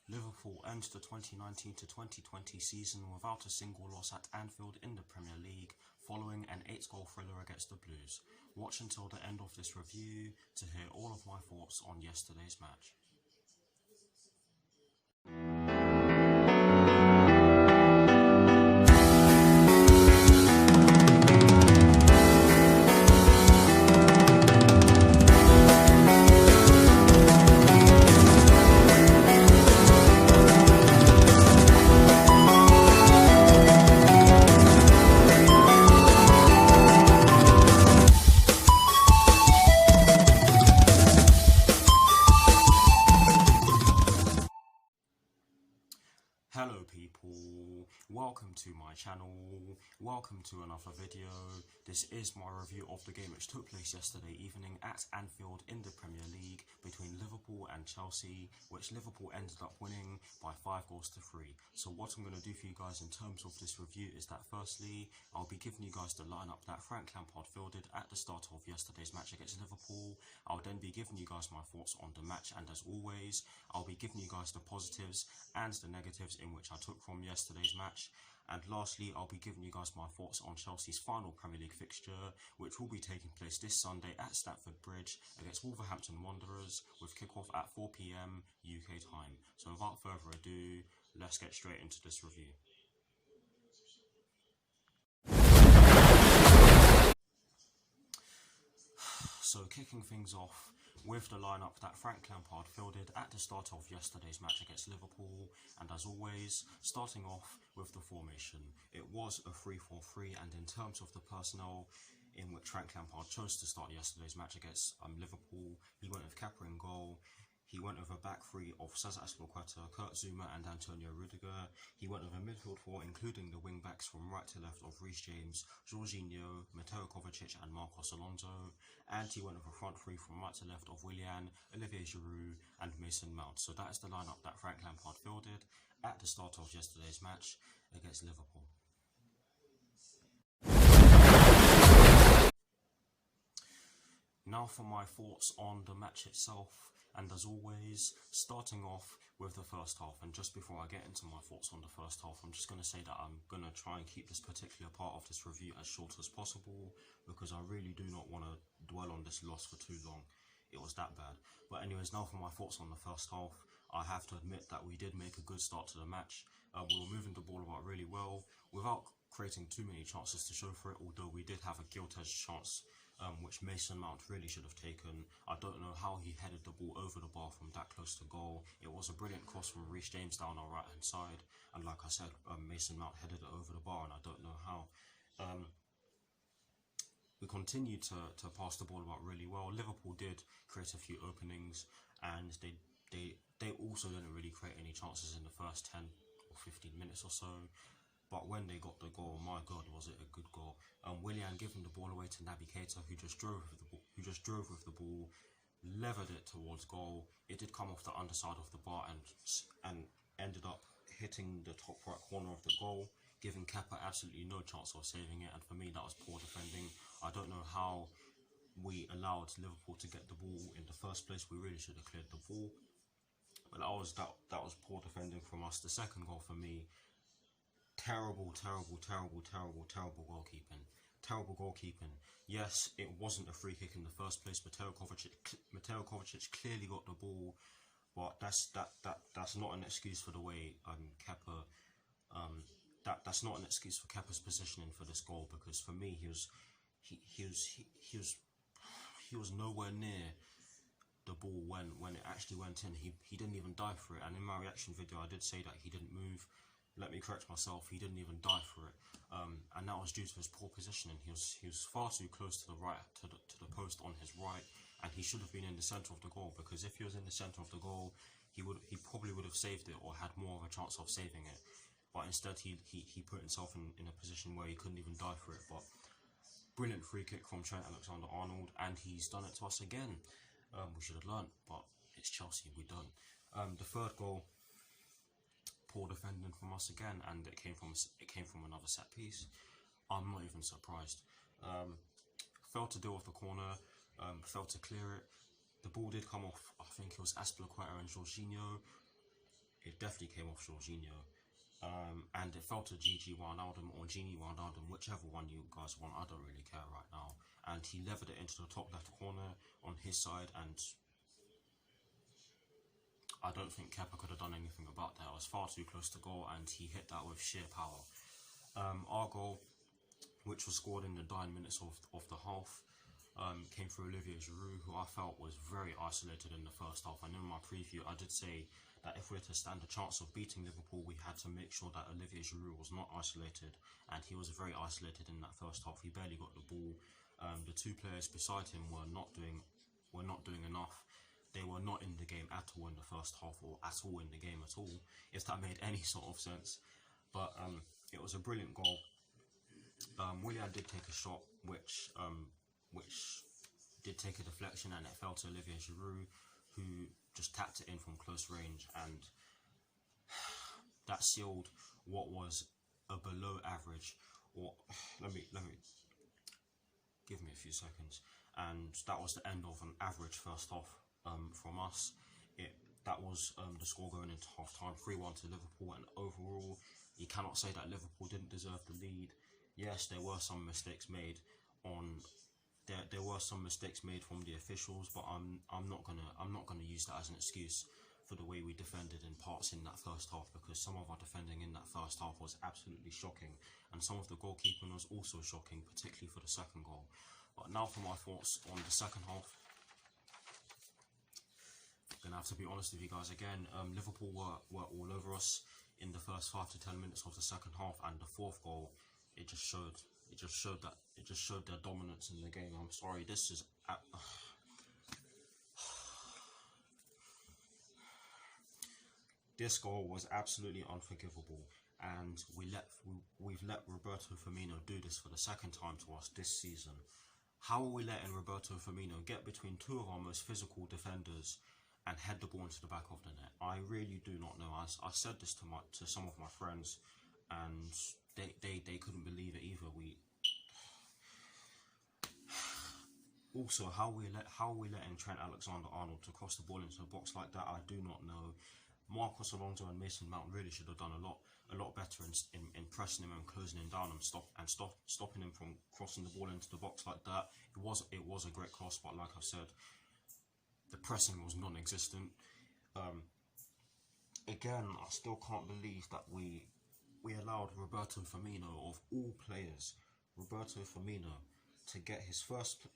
Liverpool end the 2019 to 2020 season without a single loss at Anfield in the Premier League, following an 8-goal thriller against the Blues. Watch until the end of this review to hear all of my thoughts on yesterday's match. Hello people, welcome to my channel, welcome to another video. This is my review of the game which took place yesterday evening at Anfield in the Premier League between Liverpool and Chelsea, which Liverpool ended up winning by 5-3. So what I'm going to do for you guys in terms of this review is that firstly, I'll be giving you guys the lineup that Frank Lampard fielded at the start of yesterday's match against Liverpool. I'll then be giving you guys my thoughts on the match, and as always, I'll be giving you guys the positives and the negatives in which I took from yesterday's match. And lastly, I'll be giving you guys my thoughts on Chelsea's final Premier League fixture, which will be taking place this Sunday at Stamford Bridge against Wolverhampton Wanderers, with kickoff at 4 PM UK time. So without further ado, let's get straight into this review. So kicking things off with the lineup that Frank Lampard fielded at the start of yesterday's match against Liverpool, and as always, starting off with the formation. It was a 3-4-3, and in terms of the personnel in which Frank Lampard chose to start yesterday's match against Liverpool, he went with Kepa in goal. He went with a back three of Cesar Azpilicueta, Kurt Zouma and Antonio Rudiger. He went with a midfield four including the wing backs from right to left of Reece James, Jorginho, Mateo Kovacic and Marcos Alonso. And he went with a front three from right to left of Willian, Olivier Giroud and Mason Mount. So that is the lineup that Frank Lampard fielded at the start of yesterday's match against Liverpool. Now for my thoughts on the match itself. And as always, starting off with the first half. And just before I get into my thoughts on the first half, I'm just going to say that I'm going to try and keep this particular part of this review as short as possible, because I really do not want to dwell on this loss for too long. It was that bad. But anyways, now for my thoughts on the first half. I have to admit that we did make a good start to the match. We were moving the ball about really well without creating too many chances to show for it, although we did have a gilt-edged chance which Mason Mount really should have taken. I don't know how he headed the ball over the bar from that close to goal. It was a brilliant cross from Reece James down our right hand side, and like I said, Mason Mount headed it over the bar, and I don't know how. We continued to pass the ball about really well. Liverpool did create a few openings, and they also didn't really create any chances in the first 10 or 15 minutes or so. But when they got the goal, my God, was it a good goal. Willian giving the ball away to Naby Keita, who just drove with the ball, levered it towards goal. It did come off the underside of the bar and ended up hitting the top right corner of the goal, giving Kepa absolutely no chance of saving it. And for me, that was poor defending. I don't know how we allowed Liverpool to get the ball in the first place. We really should have cleared the ball. But that was poor defending from us. The second goal for me, terrible goalkeeping. Terrible goalkeeping. Yes, it wasn't a free kick in the first place. Mateo Kovacic clearly got the ball, but that's not an excuse for the way Kepa. That's not an excuse for Kepa's positioning for this goal, because for me he was nowhere near the ball when it actually went in. He didn't even dive for it, and in my reaction video I did say that he didn't move. Let me correct myself, he didn't even dive for it, and that was due to his poor positioning. He was far too close to the right, to the post on his right, and he should have been in the centre of the goal, because if he was in the centre of the goal, he probably would have saved it or had more of a chance of saving it. But instead he put himself in a position where he couldn't even dive for it. But brilliant free kick from Trent Alexander-Arnold, and he's done it to us again. We should have learnt, but it's Chelsea, we don't. The third goal, poor defending from us again, and it came from another set piece. I'm not even surprised. Failed to deal with the corner, failed to clear it. The ball did come off, I think it was Azpilicueta and Jorginho. it definitely came off Jorginho. And it fell to Gigi Wijnaldum or Gini Wijnaldum, whichever one you guys want. I don't really care right now. And he levered it into the top left corner on his side, and I don't think Kepa could have done anything about that. It was far too close to goal, and he hit that with sheer power. Our goal, which was scored in the dying minutes of the half, came through Olivier Giroud, who I felt was very isolated in the first half. And in my preview, I did say that if we were to stand a chance of beating Liverpool, we had to make sure that Olivier Giroud was not isolated, and he was very isolated in that first half. He barely got the ball. The two players beside him were not doing enough. They were not in the game at all in the first half, or at all in the game at all, if that made any sort of sense. But it was a brilliant goal. Willian did take a shot, which did take a deflection, and it fell to Olivier Giroud, who just tapped it in from close range, and that sealed what was a below average, or let me give me a few seconds, and that was the end of an average first half from us. That was the score going into half time, 3-1 to Liverpool, and overall you cannot say that Liverpool didn't deserve the lead. Yes, there were some mistakes made there were some mistakes made from the officials, but I'm not gonna use that as an excuse for the way we defended in parts in that first half, because some of our defending in that first half was absolutely shocking, and some of the goalkeeping was also shocking, particularly for the second goal. But now for my thoughts on the second half. I'm gonna have to be honest with you guys again. Liverpool were all over us in the first 5 to 10 minutes of the second half, and the fourth goal, it just showed their dominance in the game. I'm sorry, this is this goal was absolutely unforgivable, and we've let Roberto Firmino do this for the second time to us this season. How are we letting Roberto Firmino get between two of our most physical defenders and head the ball into the back of the net? I really do not know. I said this to some of my friends, and they couldn't believe it either. Also, how are we letting Trent Alexander-Arnold to cross the ball into the box like that? I do not know. Marcos Alonso and Mason Mount really should have done a lot better in pressing him and closing him down and stopping him from crossing the ball into the box like that. It was a great cross, but like I've said, the pressing was non-existent. Again, I still can't believe that we allowed Roberto Firmino, of all players, Roberto Firmino, to get his first.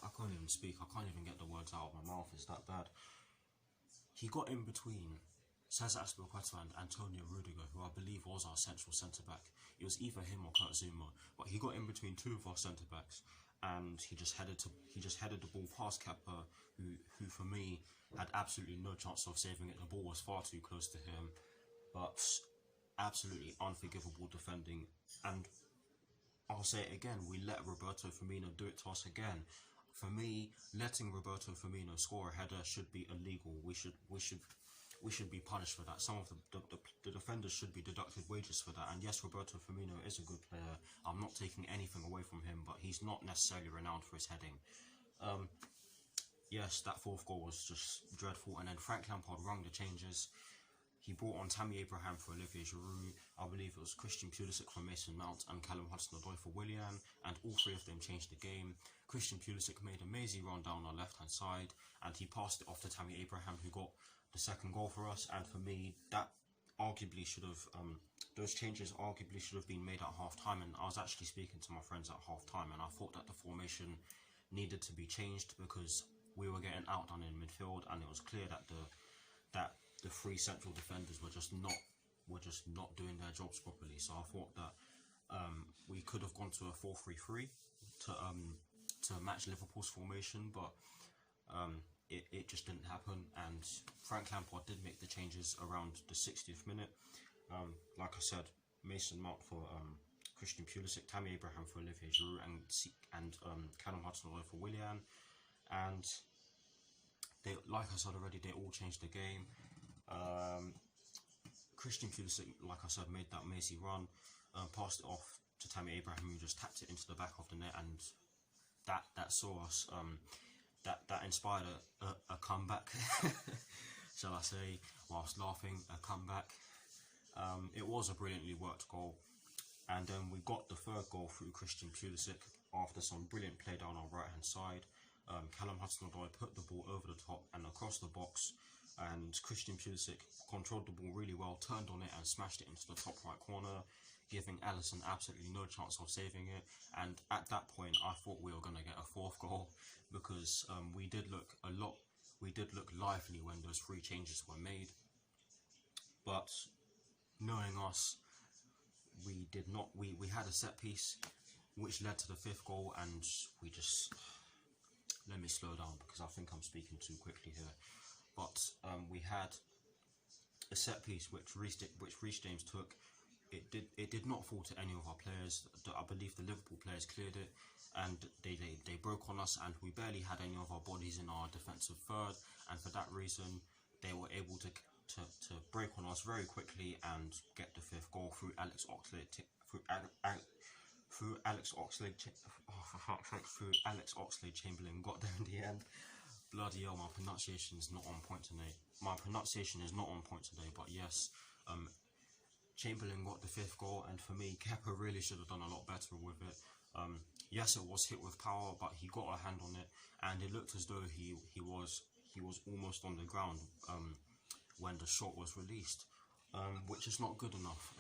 I can't even speak. I can't even get the words out of my mouth. It's that bad. He got in between Cesar Azpilicueta and Antonio Rudiger, who I believe was our central centre back. It was either him or Kurt Zouma, but he got in between two of our centre backs, and he just headed the ball past Kepa, who for me had absolutely no chance of saving it. The ball was far too close to him, but absolutely unforgivable defending. And I'll say it again, we let Roberto Firmino do it to us again. For me, letting Roberto Firmino score a header should be illegal. We should be punished for that. Some of the defenders should be deducted wages for that. And yes, Roberto Firmino is a good player. I'm not taking anything away from him, but he's not necessarily renowned for his heading. Yes, that fourth goal was just dreadful. And then Frank Lampard rung the changes. He brought on Tammy Abraham for Olivier Giroud. I believe it was Christian Pulisic for Mason Mount and Callum Hudson-Odoi for Willian, and all three of them changed the game. Christian Pulisic made a mazy run down our left-hand side, and he passed it off to Tammy Abraham, who got the second goal for us. And for me, that arguably should have, those changes arguably should have been made at half-time. And I was actually speaking to my friends at half-time, and I thought that the formation needed to be changed because we were getting outdone in midfield, and it was clear that the three central defenders were just not doing their jobs properly. So I thought that we could have gone to a 4-3-3 to match Liverpool's formation, but it just didn't happen. And Frank Lampard did make the changes around the 60th minute. Like I said, Mason Mount for Christian Pulisic, Tammy Abraham for Olivier Giroud, and Callum Hudson-Odoi for Willian. And they, like I said already, they all changed the game. Christian Pulisic, like I said, made that mazy run, passed it off to Tammy Abraham, who just tapped it into the back of the net, and that saw us. That inspired a comeback. shall I say, whilst laughing, a comeback. It was a brilliantly worked goal, and then we got the third goal through Christian Pulisic after some brilliant play down our right hand side. Callum Hudson-Odoi put the ball over the top and across the box, and Christian Pulisic controlled the ball really well, turned on it and smashed it into the top right corner, giving Alisson absolutely no chance of saving it. And at that point I thought we were going to get a fourth goal, because we did look lively when those three changes were made. But knowing us, we did not. We had a set piece which led to the fifth goal, and we just, let me slow down because I think I'm speaking too quickly here. But we had a set piece which Reece James took. It did not fall to any of our players. I believe the Liverpool players cleared it, and they broke on us, and we barely had any of our bodies in our defensive third, and for that reason they were able to break on us very quickly and get the fifth goal through Alex Oxlade-Chamberlain. Got there in the end. Bloody hell, my pronunciation is not on point today. But yes, Chamberlain got the fifth goal, and for me, Kepa really should have done a lot better with it. Yes, it was hit with power, but he got a hand on it, and it looked as though he was almost on the ground when the shot was released, which is not good enough.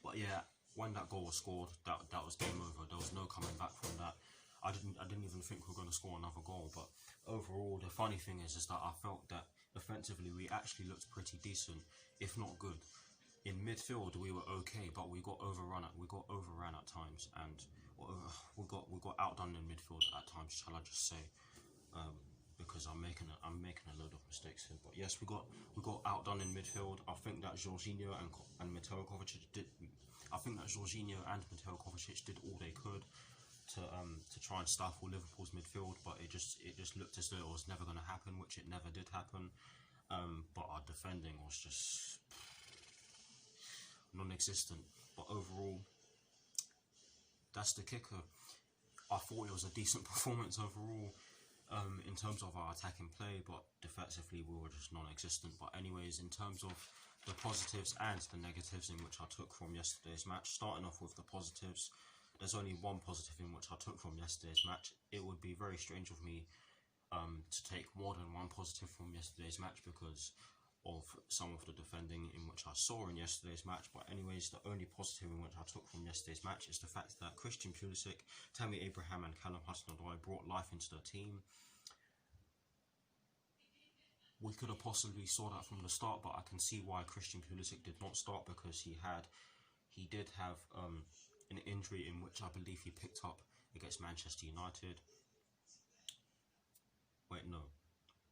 But yeah, when that goal was scored, that was game over. There was no coming back from that. I didn't even think we were going to score another goal. But overall, the funny thing is that I felt that offensively we actually looked pretty decent, if not good. In midfield we were okay, but we got overrun at times, and we got outdone in midfield at times, shall I just say? Because I'm making a load of mistakes here. But yes, we got outdone in midfield. I think that Jorginho and Mateo Kovacic did. I think that Jorginho and Mateo Kovacic did all they could to try and stifle Liverpool's midfield, but it just looked as though it was never going to happen, which it never did happen. But our defending was just non-existent. But overall, that's the kicker. I thought it was a decent performance overall in terms of our attacking play, but defensively we were just non-existent. But anyways, in terms of the positives and the negatives in which I took from yesterday's match, starting off with the positives, there's only one positive in which I took from yesterday's match. It would be very strange of me to take more than one positive from yesterday's match because of some of the defending in which I saw in yesterday's match. But anyways, the only positive in which I took from yesterday's match is the fact that Christian Pulisic, Tammy Abraham and Callum Hudson-Odoi brought life into the team. We could have possibly saw that from the start, but I can see why Christian Pulisic did not start, because he did have an injury in which I believe he picked up against Manchester United. Wait, no.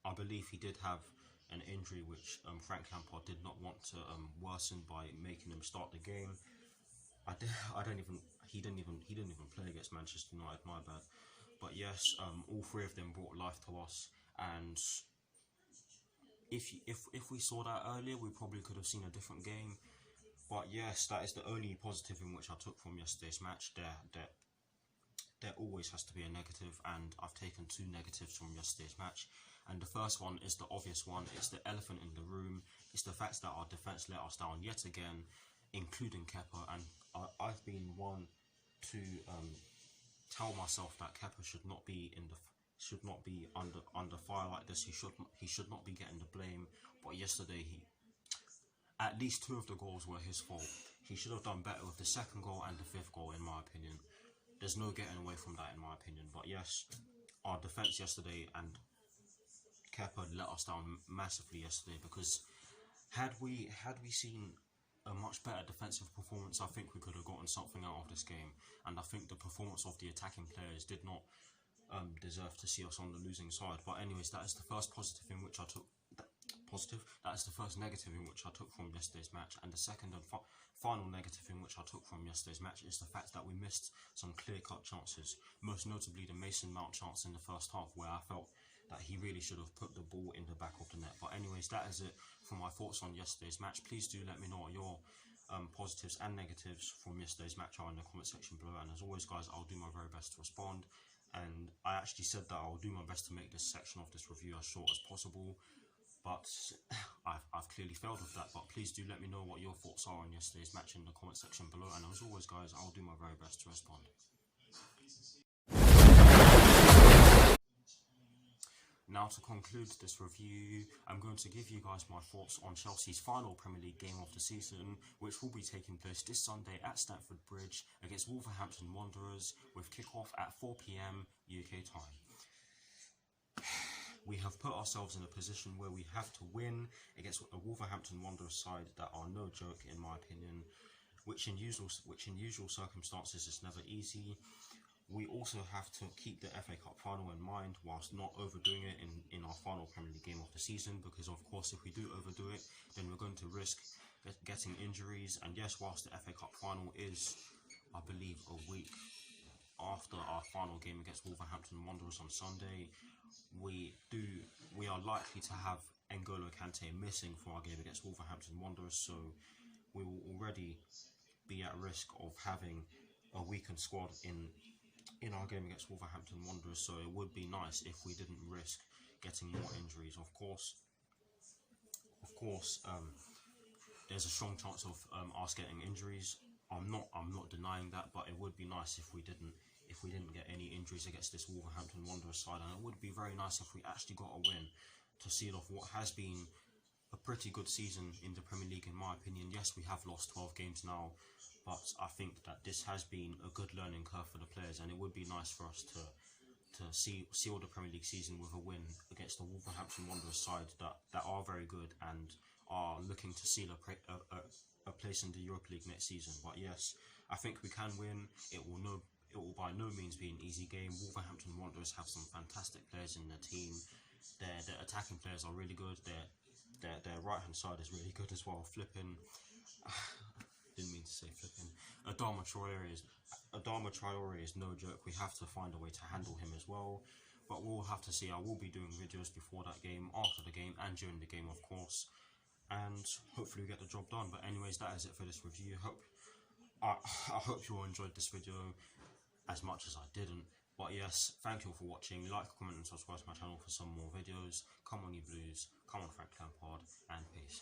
I believe he did have an injury which Frank Lampard did not want to worsen by making him start the game. He didn't even play against Manchester United, my bad. But yes, all three of them brought life to us, and if we saw that earlier, we probably could have seen a different game. But yes, that is the only positive in which I took from yesterday's match. There always has to be a negative, and I've taken two negatives from yesterday's match. And the first one is the obvious one. It's the elephant in the room. It's the fact that our defence let us down yet again, including Kepa. And I've been one to tell myself that Kepa should not be under fire like this. He should not be getting the blame. But yesterday, at least two of the goals were his fault. He should have done better with the second goal and the fifth goal, in my opinion. There's no getting away from that, in my opinion. But yes, our defence yesterday and Kepa let us down massively yesterday, because had we seen a much better defensive performance, I think we could have gotten something out of this game. And I think the performance of the attacking players did not deserve to see us on the losing side. But anyways, that is the first positive in which I took. That is the first negative in which I took from yesterday's match. And the second and final negative in which I took from yesterday's match is the fact that we missed some clear-cut chances, most notably the Mason Mount chance in the first half, where I felt that he really should have put the ball in the back of the net. But anyways, that is it for my thoughts on yesterday's match. Please do let me know what your positives and negatives from yesterday's match are in the comment section below. And as always, guys, I'll do my very best to respond. And I actually said that I'll do my best to make this section of this review as short as possible. but I've clearly failed with that. But please do let me know what your thoughts are on yesterday's match in the comment section below, and as always guys, I'll do my very best to respond. Now, to conclude this review, I'm going to give you guys my thoughts on Chelsea's final Premier League game of the season, which will be taking place this Sunday at Stamford Bridge against Wolverhampton Wanderers, with kick-off at 4 PM UK time. We have put ourselves in a position where we have to win against a Wolverhampton Wanderers side that are no joke, in my opinion, which in usual circumstances is never easy. We also have to keep the FA Cup final in mind whilst not overdoing it in our final Premier League game of the season, because of course if we do overdo it, then we're going to risk getting injuries. And yes, whilst the FA Cup final is, I believe, a week after our final game against Wolverhampton Wanderers on Sunday, we are likely to have N'Golo Kante missing for our game against Wolverhampton Wanderers, so we will already be at risk of having a weakened squad in our game against Wolverhampton Wanderers. So it would be nice if we didn't risk getting more injuries. Of course, there's a strong chance of us getting injuries. I'm not denying that, but it would be nice if we didn't get any injuries against this Wolverhampton Wanderers side, and it would be very nice if we actually got a win to seal off what has been a pretty good season in the Premier League, in my opinion. Yes, we have lost 12 games now, but I think that this has been a good learning curve for the players, and it would be nice for us to seal the Premier League season with a win against the Wolverhampton Wanderers side that are very good and are looking to seal a place in the Europa League next season. But yes, I think we can win. It will by no means be an easy game. Wolverhampton Wanderers have some fantastic players in their team. Their attacking players are really good. Their right hand side is really good as well. Didn't mean to say flipping. Adama Traore is no joke. We have to find a way to handle him as well. But we'll have to see. I will be doing videos before that game, after the game, and during the game, of course. And hopefully we get the job done. But anyways, that is it for this review. I hope you all enjoyed this video as much as I didn't. But yes, thank you all for watching. Like, comment and subscribe to my channel for some more videos. Come on you Blues, come on Frank Lampard, and peace.